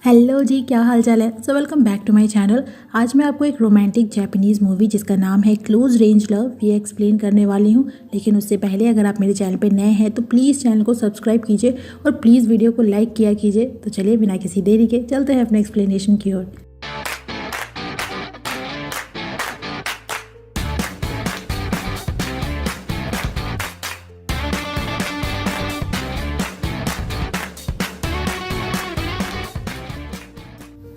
Hello जी, क्या हाल चाल है। So welcome back to my channel. आज मैं आपको एक रोमांटिक जापानीज़ मूवी जिसका नाम है क्लोज रेंज लव ये एक्सप्लेन करने वाली हूँ। लेकिन उससे पहले अगर आप मेरे चैनल पे नए हैं तो प्लीज़ चैनल को सब्सक्राइब कीजिए और प्लीज़ वीडियो को लाइक किया कीजिए। तो चलिए बिना किसी देरी के चलते हैं अपने एक्सप्लेनेशन की ओर।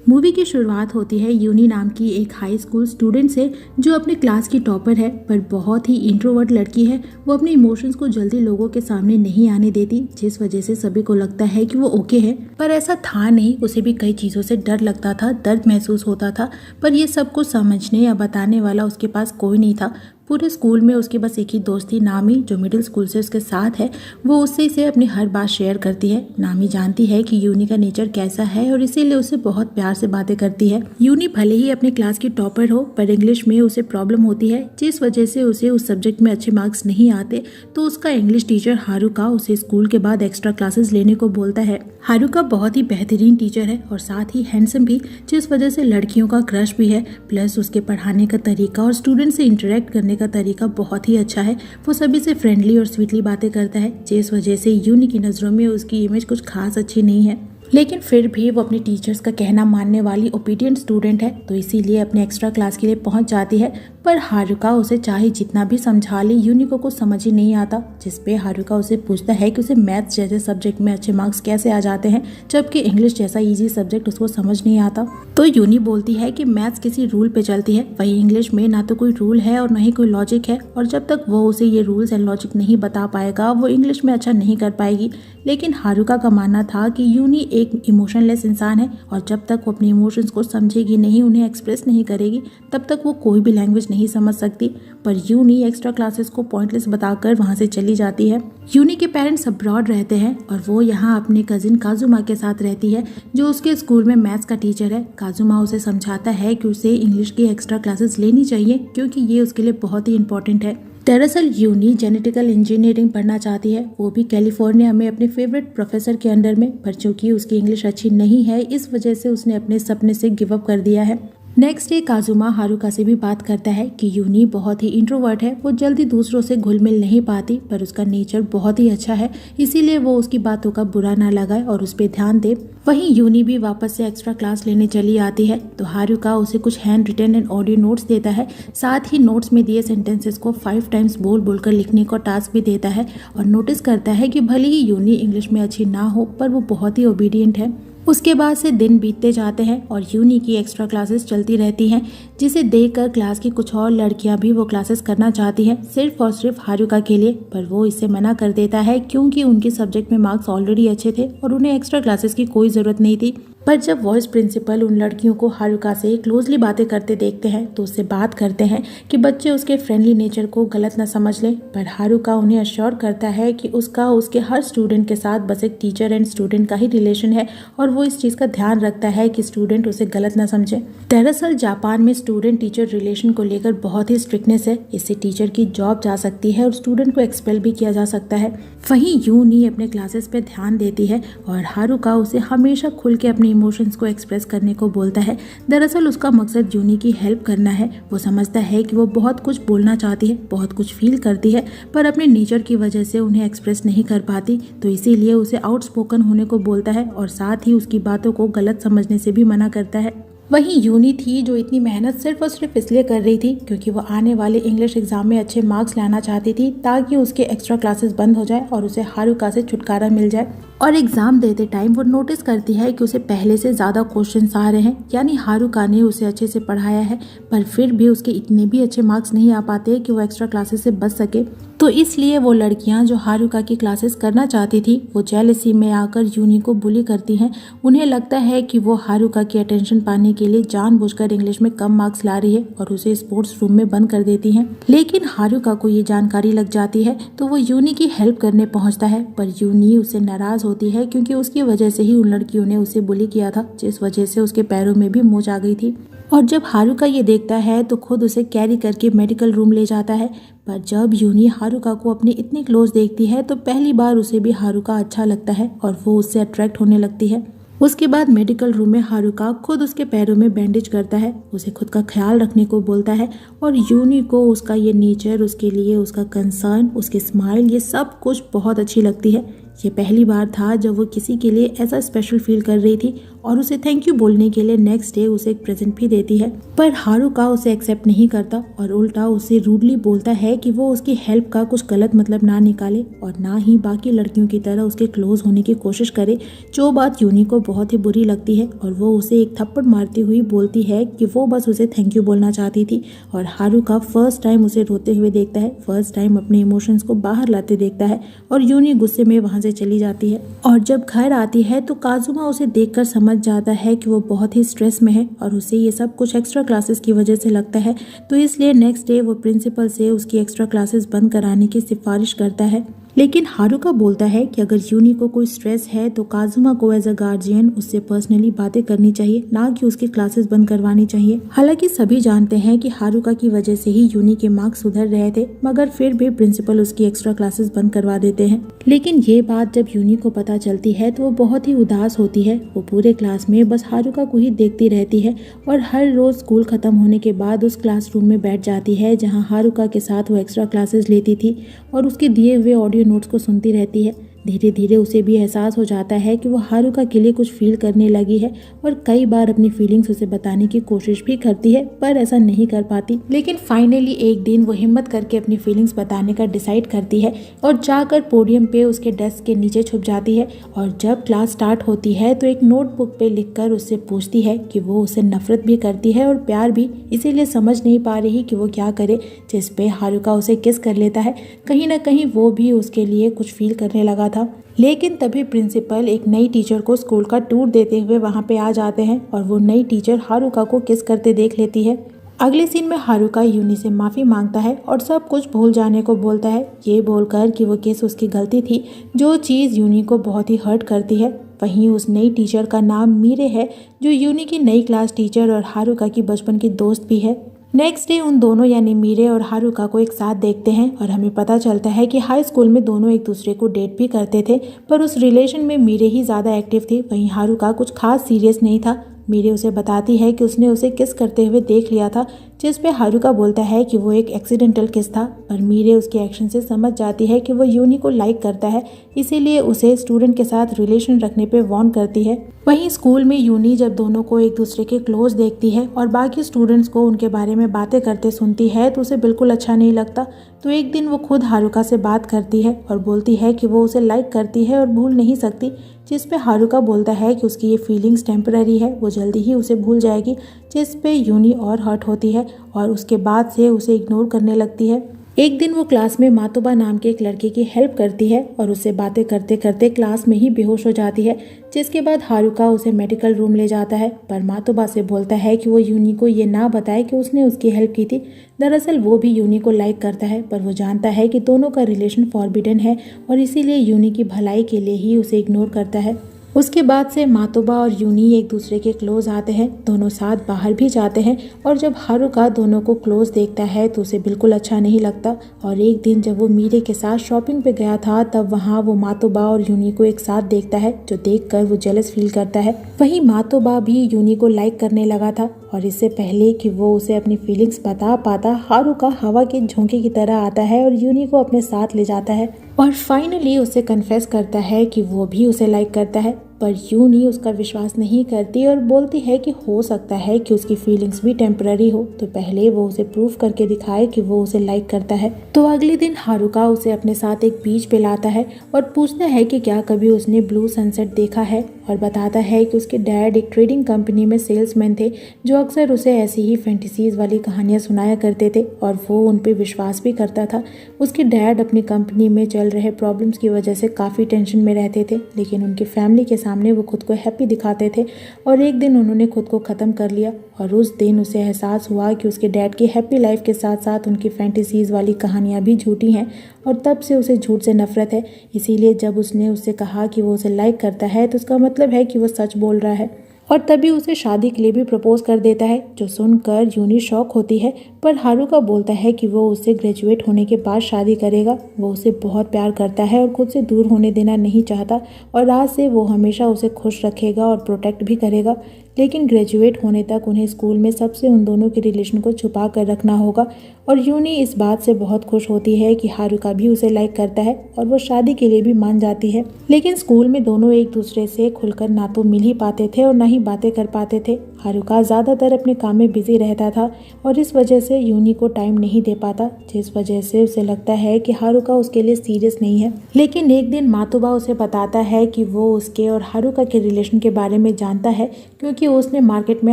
मूवी की शुरुआत होती है यूनी नाम की एक हाई स्कूल स्टूडेंट से जो अपने क्लास की टॉपर है पर बहुत ही इंट्रोवर्ट लड़की है। वो अपने इमोशंस को जल्दी लोगों के सामने नहीं आने देती, जिस वजह से सभी को लगता है कि वो ओके है, पर ऐसा था नहीं। उसे भी कई चीज़ों से डर लगता था, दर्द महसूस होता था, पर ये सब कुछ समझने या बताने वाला उसके पास कोई नहीं था। पूरे स्कूल में उसकी बस एक ही दोस्त थी, नामी, जो मिडिल स्कूल से उसके साथ है। वो उससे से अपनी हर बात शेयर करती है। नामी जानती है कि यूनी का नेचर कैसा है और इसीलिए उसे बहुत प्यार से बातें करती है। यूनी भले ही अपने क्लास की टॉपर हो, पर इंग्लिश में उसे प्रॉब्लम होती है, जिस वजह से उसे उस सब्जेक्ट में अच्छे मार्क्स नहीं आते। तो उसका इंग्लिश टीचर हारुका उसे स्कूल के बाद एक्स्ट्रा क्लासेस लेने को बोलता है। हारुका बहुत ही बेहतरीन टीचर है और साथ ही हैंडसम भी, जिस वजह से लड़कियों का क्रश भी है। प्लस उसके पढ़ाने का तरीका और स्टूडेंट से इंटरेक्ट करने का तरीका बहुत ही अच्छा है। वो सभी से फ्रेंडली और स्वीटली बातें करता है, जिस वजह से यूनी की नज़रों में उसकी इमेज कुछ खास अच्छी नहीं है। लेकिन फिर भी वो अपने टीचर्स का कहना मानने वाली ओबीडियंट स्टूडेंट है, तो इसीलिए अपने एक्स्ट्रा क्लास के लिए पहुंच जाती है। पर हारुका उसे चाहे जितना भी समझा ले, यूनी को कुछ समझ ही नहीं आता। जिसपे हारुका उसे पूछता है कि उसे मैथ्स जैसे सब्जेक्ट में अच्छे मार्क्स कैसे आ जाते हैं, जबकि इंग्लिश जैसा इजी सब्जेक्ट उसको समझ नहीं आता। तो यूनी बोलती है कि मैथ्स किसी रूल पे चलती है, वही इंग्लिश में ना तो कोई रूल है और ना ही कोई लॉजिक है, और जब तक वो उसे ये रूल्स एंड लॉजिक नहीं बता पाएगा वो इंग्लिश में अच्छा नहीं कर पाएगी। लेकिन हारुका का मानना था कि यूनी एक इमोशनलेस इंसान है और जब तक वो अपने इमोशंस को समझेगी नहीं, उन्हें एक्सप्रेस नहीं करेगी, तब तक वो कोई भी लैंग्वेज नहीं समझ सकती। पर यूनी एक्स्ट्रा क्लासेस को पॉइंटलेस बताकर वहां से चली जाती है। यूनी के पेरेंट्स अब्रॉड रहते हैं और वो यहाँ अपने कजिन काजुमा के साथ रहती है, जो उसके स्कूल में मैथ्स का टीचर है। काजुमा उसे समझाता है कि उसे इंग्लिश की एक्स्ट्रा क्लासेस लेनी चाहिए क्योंकि ये उसके लिए बहुत ही इंपॉर्टेंट है। दरअसल यूनी जेनेटिकल इंजीनियरिंग पढ़ना चाहती है, वो भी कैलिफोर्निया में अपने फेवरेट प्रोफेसर के अंडर में, पर चूंकि उसकी इंग्लिश अच्छी नहीं है इस वजह से उसने अपने सपने से गिव अप कर दिया है। नेक्स्ट डे काजुमा हारुका से भी बात करता है कि यूनी बहुत ही इंट्रोवर्ट है, वो जल्दी दूसरों से घुल मिल नहीं पाती, पर उसका नेचर बहुत ही अच्छा है, इसीलिए वो उसकी बातों का बुरा ना लगाए और उस पर ध्यान दे। वहीं यूनी भी वापस से एक्स्ट्रा क्लास लेने चली आती है, तो हारुका उसे कुछ handwritten and audio notes देता है। साथ ही नोट्स में दिए सेंटेंसेस को 5 टाइम्स बोल बोलकर लिखने का टास्क भी देता है और नोटिस करता है कि भले ही यूनी इंग्लिश में अच्छी ना हो, पर वो बहुत ही ओबीडियंट है। उसके बाद से दिन बीतते जाते हैं और यूनी की एक्स्ट्रा क्लासेस चलती रहती हैं, जिसे देखकर क्लास की कुछ और लड़कियां भी वो क्लासेस करना चाहती हैं, सिर्फ और सिर्फ हारुका के लिए। पर वो इससे मना कर देता है क्योंकि उनके सब्जेक्ट में मार्क्स ऑलरेडी अच्छे थे और उन्हें एक्स्ट्रा क्लासेस की कोई ज़रूरत नहीं थी। पर जब वॉइस प्रिंसिपल उन लड़कियों को हारुका से क्लोजली बातें करते देखते हैं तो उससे बात करते हैं कि बच्चे उसके फ्रेंडली नेचर को गलत ना समझ लें। पर हारुका उन्हें अश्योर करता है कि उसका उसके हर स्टूडेंट के साथ बस एक टीचर एंड स्टूडेंट का ही रिलेशन है और वो इस चीज़ का ध्यान रखता है कि स्टूडेंट उसे गलत ना समझे। दरअसल जापान में स्टूडेंट टीचर रिलेशन को लेकर बहुत ही स्ट्रिक्टनेस है, इससे टीचर की जॉब जा सकती है और स्टूडेंट को एक्सपेल भी किया जा सकता है। वहीं यूनी अपने क्लासेस पे ध्यान देती है और हारुका उसे हमेशा खुल के अपने इमोशंस को एक्सप्रेस करने को बोलता है। दरअसल उसका मकसद यूनी की हेल्प करना है। वो समझता है कि वो बहुत कुछ बोलना चाहती है, बहुत कुछ फील करती है, पर अपने नेचर की वजह से उन्हें एक्सप्रेस नहीं कर पाती, तो इसीलिए उसे आउटस्पोकन होने को बोलता है और साथ ही उसकी बातों को गलत समझने से भी मना करता है। वहीं यूनी थी जो इतनी मेहनत सिर्फ और सिर्फ इसलिए कर रही थी क्योंकि वो आने वाले इंग्लिश एग्जाम में अच्छे मार्क्स लाना चाहती थी, ताकि उसके एक्स्ट्रा क्लासेस बंद हो जाए और उसे हारुका से छुटकारा मिल जाए। और एग्जाम देते टाइम वो नोटिस करती है कि उसे पहले से ज्यादा क्वेश्चंस आ रहे हैं, यानी हारुका ने उसे अच्छे से पढ़ाया है, पर फिर भी उसके इतने भी अच्छे मार्क्स नहीं आ पाते कि वो एक्स्ट्रा क्लासेस से बच सके। तो इसलिए वो लड़कियां जो हारुका की क्लासेस करना चाहती थी वो जेलसी में आकर यूनी को बुली करती हैं। उन्हें लगता है कि वो हारुका की अटेंशन पाने के लिए जानबूझकर इंग्लिश में कम मार्क्स ला रही है और उसे स्पोर्ट्स रूम में बंद कर देती हैं। लेकिन हारुका को ये जानकारी लग जाती है तो वो यूनी की हेल्प करने पहुंचता है, पर यूनी उससे नाराज होती है क्योंकि उसकी वजह से ही उन लड़कियों ने उसे बुली किया था, जिस वजह से उसके पैरों में भी मोच आ गई थी। और जब हारुका ये देखता है तो खुद उसे कैरी करके मेडिकल रूम ले जाता है। पर जब यूनी हारुका को अपने इतने क्लोज देखती है तो पहली बार उसे भी हारुका अच्छा लगता है और वो उससे अट्रैक्ट होने लगती है। उसके बाद मेडिकल रूम में हारुका खुद उसके पैरों में बैंडेज करता है, उसे खुद का ख्याल रखने को बोलता है और यूनी को उसका ये नेचर, उसके लिए उसका कंसर्न, उसकी स्माइल, ये सब कुछ बहुत अच्छी लगती है। ये पहली बार था जब वो किसी के लिए ऐसा स्पेशल फील कर रही थी और उसे थैंक यू बोलने के लिए नेक्स्ट डे उसे एक प्रेजेंट भी देती है। पर हारुका उसे एक्सेप्ट नहीं करता और उल्टा उसे रूडली बोलता है कि वो उसकी हेल्प का कुछ गलत मतलब ना निकाले और ना ही बाकी लड़कियों की तरह उसके क्लोज होने की कोशिश करे, जो बात यूनी को बहुत ही बुरी लगती है और वो उसे एक थप्पड़ मारती हुई बोलती है कि वो बस उसे थैंक यू बोलना चाहती थी। और हारुका फर्स्ट टाइम उसे रोते हुए देखता है, फर्स्ट टाइम अपने इमोशंस को बाहर लाते देखता है और यूनी गुस्से में वहां से चली जाती है। और जब घर आती है तो काजुमा उसे देखकर समझ जाता है कि वो बहुत ही स्ट्रेस में है और उसे ये सब कुछ एक्स्ट्रा क्लासेस की वजह से लगता है, तो इसलिए नेक्स्ट डे वो प्रिंसिपल से उसकी एक्स्ट्रा क्लासेस बंद कराने की सिफारिश करता है। लेकिन हारुका बोलता है कि अगर यूनी को कोई स्ट्रेस है तो काजुमा को एज अ गार्जियन उससे पर्सनली बातें करनी चाहिए, ना कि उसकी क्लासेस बंद करवानी चाहिए। हालांकि सभी जानते हैं कि हारुका की वजह से ही यूनी के मार्क्स सुधर रहे थे, मगर फिर भी प्रिंसिपल उसकी एक्स्ट्रा क्लासेस बंद करवा देते हैं। लेकिन ये बात जब यूनी को पता चलती है तो वो बहुत ही उदास होती है। वो पूरे क्लास में बस हारुका को ही देखती रहती है और हर रोज स्कूल खत्म होने के बाद उस क्लासरूम में बैठ जाती है जहाँ हारुका के साथ वो एक्स्ट्रा क्लासेस लेती थी और उसके दिए हुए ऑडियो नोट्स को सुनती रहती है। धीरे धीरे उसे भी एहसास हो जाता है कि वो हारुका के लिए कुछ फील करने लगी है और कई बार अपनी फीलिंग्स उसे बताने की कोशिश भी करती है, पर ऐसा नहीं कर पाती। लेकिन फाइनली एक दिन वो हिम्मत करके अपनी फीलिंग्स बताने का डिसाइड करती है और जाकर पोडियम पे उसके डेस्क के नीचे छुप जाती है। और जब क्लास स्टार्ट होती है तो एक नोटबुक पे लिखकर उससे पूछती है कि वो उसे नफरत भी करती है और प्यार भी, इसीलिए समझ नहीं पा रही कि वो क्या करे। जिस पे हारुका उसे किस कर लेता है। कहीं ना कहीं वो भी उसके लिए कुछ फील करने लगा था। लेकिन तभी प्रिंसिपल एक नई टीचर को स्कूल का टूर देते हुए वहां पे आ जाते हैं और वो नई टीचर हारुका को किस करते देख लेती है। अगले सीन में हारुका यूनी से माफी मांगता है और सब कुछ भूल जाने को बोलता है, ये बोलकर कि वो किस उसकी गलती थी, जो चीज यूनी को बहुत ही हर्ट करती है। वहीं उस नई टीचर का नाम मीरे है, जो यूनी की नई क्लास टीचर और हारुका की बचपन की दोस्त भी है। नेक्स्ट डे उन दोनों यानी मीरे और हारुका को एक साथ देखते हैं और हमें पता चलता है कि हाई स्कूल में दोनों एक दूसरे को डेट भी करते थे, पर उस रिलेशन में मीरे ही ज़्यादा एक्टिव थी, वहीं हारुका कुछ खास सीरियस नहीं था। मीरे उसे बताती है कि उसने उसे किस करते हुए देख लिया था, जिस पे हारुका बोलता है कि वो एक एक्सीडेंटल किस था, पर मीरे उसके एक्शन से समझ जाती है कि वो यूनी को लाइक करता है, इसीलिए उसे स्टूडेंट के साथ रिलेशन रखने पे वार्न करती है। वहीं स्कूल में यूनी जब दोनों को एक दूसरे के क्लोज देखती है और बाकी स्टूडेंट्स को उनके बारे में बातें करते सुनती है तो उसे बिल्कुल अच्छा नहीं लगता। तो एक दिन वो खुद हारुका से बात करती है और बोलती है कि वो उसे लाइक करती है और भूल नहीं सकती, जिस पे हारुका बोलता है कि उसकी ये फीलिंग्स टेम्पररी है, वो जल्दी ही उसे भूल जाएगी, जिस पे यूनी और हर्ट होती है और उसके बाद से उसे इग्नोर करने लगती है। एक दिन वो क्लास में मातोबा नाम के एक लड़के की हेल्प करती है और उससे बातें करते करते क्लास में ही बेहोश हो जाती है, जिसके बाद हारुका उसे मेडिकल रूम ले जाता है, पर मातोबा से बोलता है कि वो यूनी को ये ना बताए कि उसने उसकी हेल्प की थी। दरअसल वो भी यूनी को लाइक करता है, पर वो जानता है कि दोनों का रिलेशन फॉरबिडन है और इसीलिए यूनी की भलाई के लिए ही उसे इग्नोर करता है। उसके बाद से मातोबा और यूनी एक दूसरे के क्लोज आते हैं, दोनों साथ बाहर भी जाते हैं और जब हारुका दोनों को क्लोज देखता है तो उसे बिल्कुल अच्छा नहीं लगता। और एक दिन जब वो मीरे के साथ शॉपिंग पे गया था तब वहाँ वो मातोबा और यूनी को एक साथ देखता है, जो देखकर वो जेलस फील करता है। वहीं मातोबा भी यूनी को लाइक करने लगा था और इससे पहले कि वो उसे अपनी फीलिंग्स बता पाता, हारुका हवा के झोंके की तरह आता है और यूनी को अपने साथ ले जाता है और फाइनली उसे कन्फेस करता है कि वो भी उसे लाइक करता है। पर यूनी उसका विश्वास नहीं करती और बोलती है कि हो सकता है कि उसकी फीलिंग्स भी टेम्पररी हो, तो पहले वो उसे प्रूफ करके दिखाए कि वो उसे लाइक करता है। तो अगले दिन हारुका उसे अपने साथ एक बीच पे लाता है और पूछता है कि क्या कभी उसने ब्लू सनसेट देखा है, और बताता है कि उसके डैड एक ट्रेडिंग कंपनी में सेल्समैन थे, जो अक्सर उसे ऐसी ही फैंटेसीज वाली कहानियां सुनाया करते थे और वो उन पे विश्वास भी करता था। उसके डैड अपनी कंपनी में चल रहे प्रॉब्लम्स की वजह से काफ़ी टेंशन में रहते थे, लेकिन उनकी फैमिली के सामने वो खुद को हैप्पी दिखाते थे और एक दिन उन्होंने खुद को ख़त्म कर लिया और उस दिन उसे एहसास हुआ कि उसके डैड की हैप्पी लाइफ के साथ साथ उनकी फैंटेसीज वाली कहानियाँ भी झूठी हैं और तब से उसे झूठ से नफरत है। इसीलिए जब उसने उससे कहा कि वो उसे लाइक करता है तो उसका मतलब है कि वो सच बोल रहा है। और तभी उसे शादी के लिए भी प्रपोज कर देता है, जो सुनकर यूनी शॉक होती है। पर हारुका बोलता है कि वो उससे ग्रेजुएट होने के बाद शादी करेगा। वो उसे बहुत प्यार करता है और खुद से दूर होने देना नहीं चाहता, और आज से वो हमेशा उसे खुश रखेगा और प्रोटेक्ट भी करेगा। लेकिन ग्रेजुएट होने तक उन्हें स्कूल में सबसे उन दोनों के रिलेशन को छुपा कर रखना होगा। और यूनी इस बात से बहुत खुश होती है कि हारुका भी उसे लाइक करता है और वो शादी के लिए भी मान जाती है। लेकिन स्कूल में दोनों एक दूसरे से खुलकर ना तो मिल ही पाते थे और ना ही बातें कर पाते थे। हारुका ज़्यादातर अपने काम में बिजी रहता था और इस वजह से यूनी को टाइम नहीं दे पाता, जिस वजह से उसे लगता है कि हारुका उसके लिए सीरियस नहीं है। लेकिन एक दिन मातुबा उसे बताता है कि वो उसके और हारुका के रिलेशन के बारे में जानता है, क्योंकि उसने मार्केट में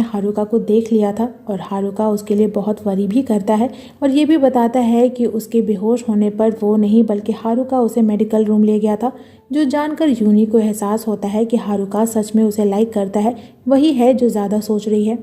हारुका को देख लिया था और हारुका उसके लिए बहुत वरी भी करता है। और ये भी बताता है कि उसके बेहोश होने पर वो नहीं बल्कि हारुका उसे मेडिकल रूम ले गया था, जो जानकर यूनी को एहसास होता है कि हारुका सच में उसे लाइक करता है, वही है जो ज़्यादा सोच रही है।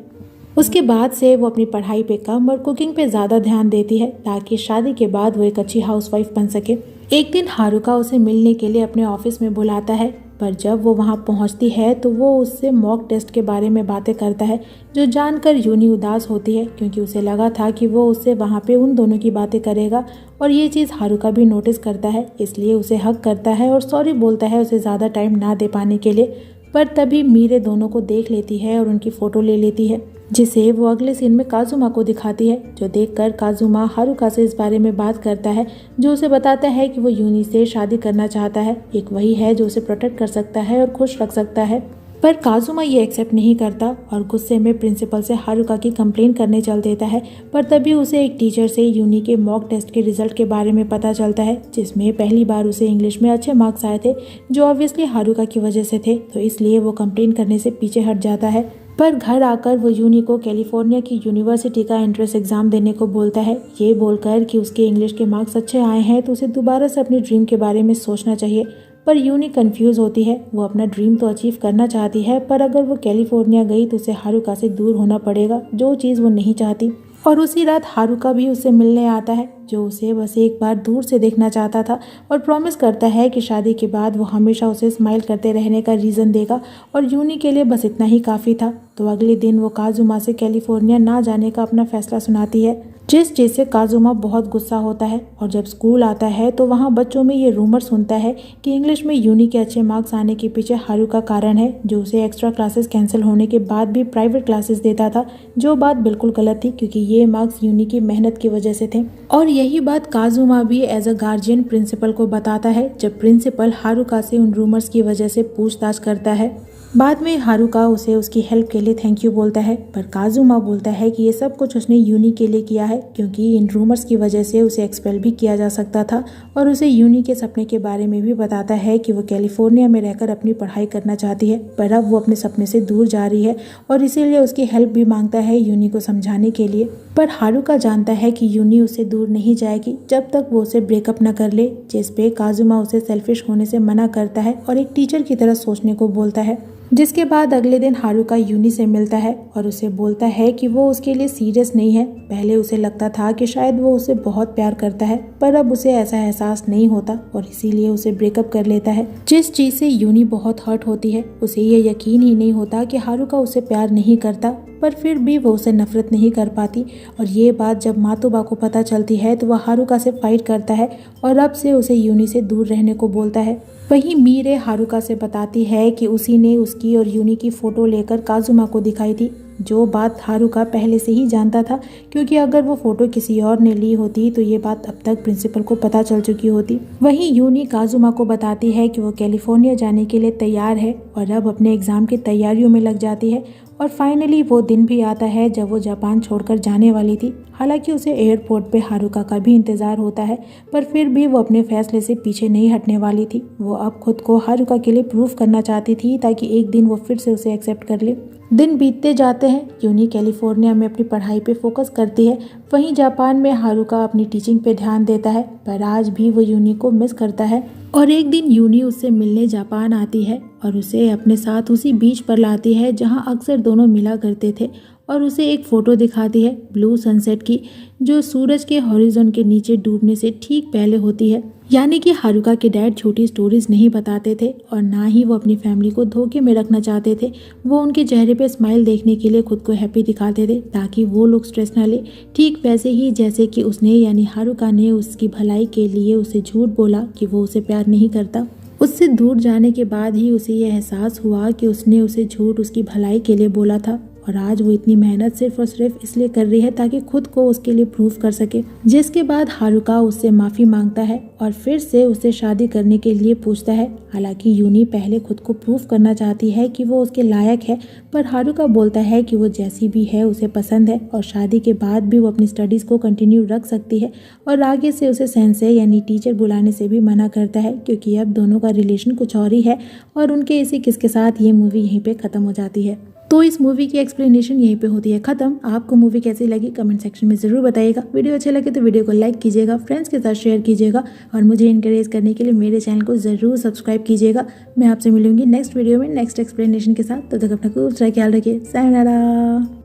उसके बाद से वो अपनी पढ़ाई पे कम और कुकिंग पे ज़्यादा ध्यान देती है, ताकि शादी के बाद वो एक अच्छी हाउसवाइफ बन सके। एक दिन हारुका उसे मिलने के लिए अपने ऑफिस में बुलाता है, पर जब वो वहाँ पहुँचती है तो वो उससे मॉक टेस्ट के बारे में बातें करता है, जो जानकर यूनी उदास होती है, क्योंकि उसे लगा था कि वो उससे वहाँ पे उन दोनों की बातें करेगा। और ये चीज़ हारुका भी नोटिस करता है, इसलिए उसे हक करता है और सॉरी बोलता है उसे ज़्यादा टाइम ना दे पाने के लिए। पर तभी मीरे दोनों को देख लेती है और उनकी फ़ोटो ले लेती है, जिसे वो अगले सीन में काजुमा को दिखाती है, जो देखकर काजुमा हारुका से इस बारे में बात करता है, जो उसे बताता है कि वो यूनी से शादी करना चाहता है। एक वही है जो उसे प्रोटेक्ट कर सकता है और खुश रख सकता है। पर काजुमा ये एक्सेप्ट नहीं करता और गुस्से में प्रिंसिपल से हारुका की कंप्लेन करने चल देता है। पर तभी उसे एक टीचर से यूनी के मॉक टेस्ट के रिजल्ट के बारे में पता चलता है, जिसमें पहली बार उसे इंग्लिश में अच्छे मार्क्स आए थे, जो ऑब्वियसली हारुका की वजह से थे, तो इसलिए वो कंप्लेन करने से पीछे हट जाता है। पर घर आकर वो यूनी को कैलिफोर्निया की यूनिवर्सिटी का एंट्रेंस एग्जाम देने को बोलता है, ये बोलकर कि उसके इंग्लिश के मार्क्स अच्छे आए हैं तो उसे दोबारा से अपने ड्रीम के बारे में सोचना चाहिए। पर यूनी कंफ्यूज होती है, वो अपना ड्रीम तो अचीव करना चाहती है, पर अगर वो कैलिफोर्निया गई तो उसे हारुका से दूर होना पड़ेगा, जो चीज़ वो नहीं चाहती। और उसी रात हारुका भी उससे मिलने आता है, जो उसे बस एक बार दूर से देखना चाहता था, और प्रॉमिस करता है कि शादी के बाद वो हमेशा उसे स्माइल करते रहने का रीज़न देगा। और यूनी के लिए बस इतना ही काफ़ी था। तो अगले दिन वो काजुमा से कैलिफोर्निया ना जाने का अपना फैसला सुनाती है, जिस चीज़ से काजुमा बहुत गुस्सा होता है। और जब स्कूल आता है तो वहाँ बच्चों में ये रूमर सुनता है कि इंग्लिश में यूनी के अच्छे मार्क्स आने के पीछे हारुका कारण है, जो उसे एक्स्ट्रा क्लासेस कैंसिल होने के बाद भी प्राइवेट क्लासेस देता था, जो बात बिल्कुल गलत थी, क्योंकि ये मार्क्स यूनी की मेहनत की वजह से थे। और यही बात काजुमा भी एज अ गार्जियन प्रिंसिपल को बताता है, जब प्रिंसिपल हारुका से उन रूमर्स की वजह से पूछताछ करता है। बाद में हारुका उसे उसकी हेल्प के लिए थैंक यू बोलता है, पर काजुमा बोलता है कि ये सब कुछ उसने यूनी के लिए किया है, क्योंकि इन रूमर्स की वजह से उसे एक्सपेल भी किया जा सकता था। और उसे यूनी के सपने के बारे में भी बताता है कि वो कैलिफोर्निया में रहकर अपनी पढ़ाई करना चाहती है, पर अब वो अपने सपने से दूर जा रही है, और इसीलिए उसकी हेल्प भी मांगता है यूनी को समझाने के लिए। पर हारुका जानता है कि यूनी उससे दूर नहीं जाएगी जब तक वो उसे ब्रेकअप न कर ले, जिस पे काजुमा उसे सेल्फिश होने से मना करता है और एक टीचर की तरह सोचने को बोलता है। जिसके बाद अगले दिन हारुका यूनी से मिलता है और उसे बोलता है कि वो उसके लिए सीरियस नहीं है। पहले उसे लगता था कि शायद वो उसे बहुत प्यार करता है, पर अब उसे ऐसा एहसास नहीं होता और इसीलिए उसे ब्रेकअप कर लेता है, जिस चीज से यूनी बहुत हर्ट होती है। उसे ये यकीन ही नहीं होता कि हारुका उसे प्यार नहीं करता, पर फिर भी वो उसे नफरत नहीं कर पाती। और ये बात जब मातुबा को पता चलती है तो वह हारुका से फाइट करता है और अब से उसे यूनी से दूर रहने को बोलता है। वहीं मीरे हारुका से बताती है कि उसी ने उसकी और यूनी की फोटो लेकर काजुमा को दिखाई थी, जो बात हारुका पहले से ही जानता था, क्योंकि अगर वो फोटो किसी और ने ली होती तो ये बात अब तक प्रिंसिपल को पता चल चुकी होती। वहीं यूनी काजुमा को बताती है कि वो कैलिफोर्निया जाने के लिए तैयार है और अब अपने एग्जाम की तैयारियों में लग जाती है। और फाइनली वो दिन भी आता है जब वो जापान छोड़कर जाने वाली थी। हालांकि उसे एयरपोर्ट पे हारुका का भी इंतज़ार होता है, पर फिर भी वो अपने फैसले से पीछे नहीं हटने वाली थी। वो अब खुद को हारुका के लिए प्रूव करना चाहती थी, ताकि एक दिन वो फिर से उसे एक्सेप्ट कर ले। दिन बीतते जाते हैं, यूनी कैलिफोर्निया में अपनी पढ़ाई पे फोकस करती है, वहीं जापान में हारुका अपनी टीचिंग पे ध्यान देता है, पर आज भी वो यूनी को मिस करता है। और एक दिन यूनी उससे मिलने जापान आती है और उसे अपने साथ उसी बीच पर लाती है जहां अक्सर दोनों मिला करते थे। और उसे एक फ़ोटो दिखाती है ब्लू सनसेट की, जो सूरज के हॉरिजॉन के नीचे डूबने से ठीक पहले होती है। यानी कि हारुका के डैड छोटी स्टोरीज नहीं बताते थे और ना ही वो अपनी फैमिली को धोखे में रखना चाहते थे। वो उनके चेहरे पे स्माइल देखने के लिए खुद को हैप्पी दिखाते थे ताकि वो लोग स्ट्रेस ना ले। ठीक वैसे ही जैसे कि उसने यानी हारुका ने उसकी भलाई के लिए उसे झूठ बोला कि वो उसे प्यार नहीं करता। उससे दूर जाने के बाद ही उसे यह एहसास हुआ कि उसने उसे झूठ उसकी भलाई के लिए बोला था और आज वो इतनी मेहनत सिर्फ और सिर्फ इसलिए कर रही है ताकि खुद को उसके लिए प्रूव कर सके। जिसके बाद हारुका उससे माफ़ी मांगता है और फिर से उससे शादी करने के लिए पूछता है। हालांकि यूनी पहले खुद को प्रूव करना चाहती है कि वो उसके लायक है, पर हारुका बोलता है कि वो जैसी भी है उसे पसंद है और शादी के बाद भी वो अपनी स्टडीज़ को कंटिन्यू रख सकती है और आगे से उसे सेंसे यानी टीचर बुलाने से भी मना करता है क्योंकि अब दोनों का रिलेशन कुछ और ही है। और उनके इसी किस के साथ ये मूवी यहीं पे ख़त्म हो जाती है। तो इस मूवी की एक्सप्लेनेशन यहीं पे होती है ख़त्म। आपको मूवी कैसी लगी कमेंट सेक्शन में ज़रूर बताइएगा। वीडियो अच्छा लगे तो वीडियो को लाइक कीजिएगा, फ्रेंड्स के साथ शेयर कीजिएगा और मुझे इनकरेज करने के लिए मेरे चैनल को ज़रूर सब्सक्राइब कीजिएगा। मैं आपसे मिलूंगी नेक्स्ट वीडियो में नेक्स्ट एक्सप्लेनेशन के साथ। तब तक अपना खूब सारा ख्याल रखिए। सायोनारा।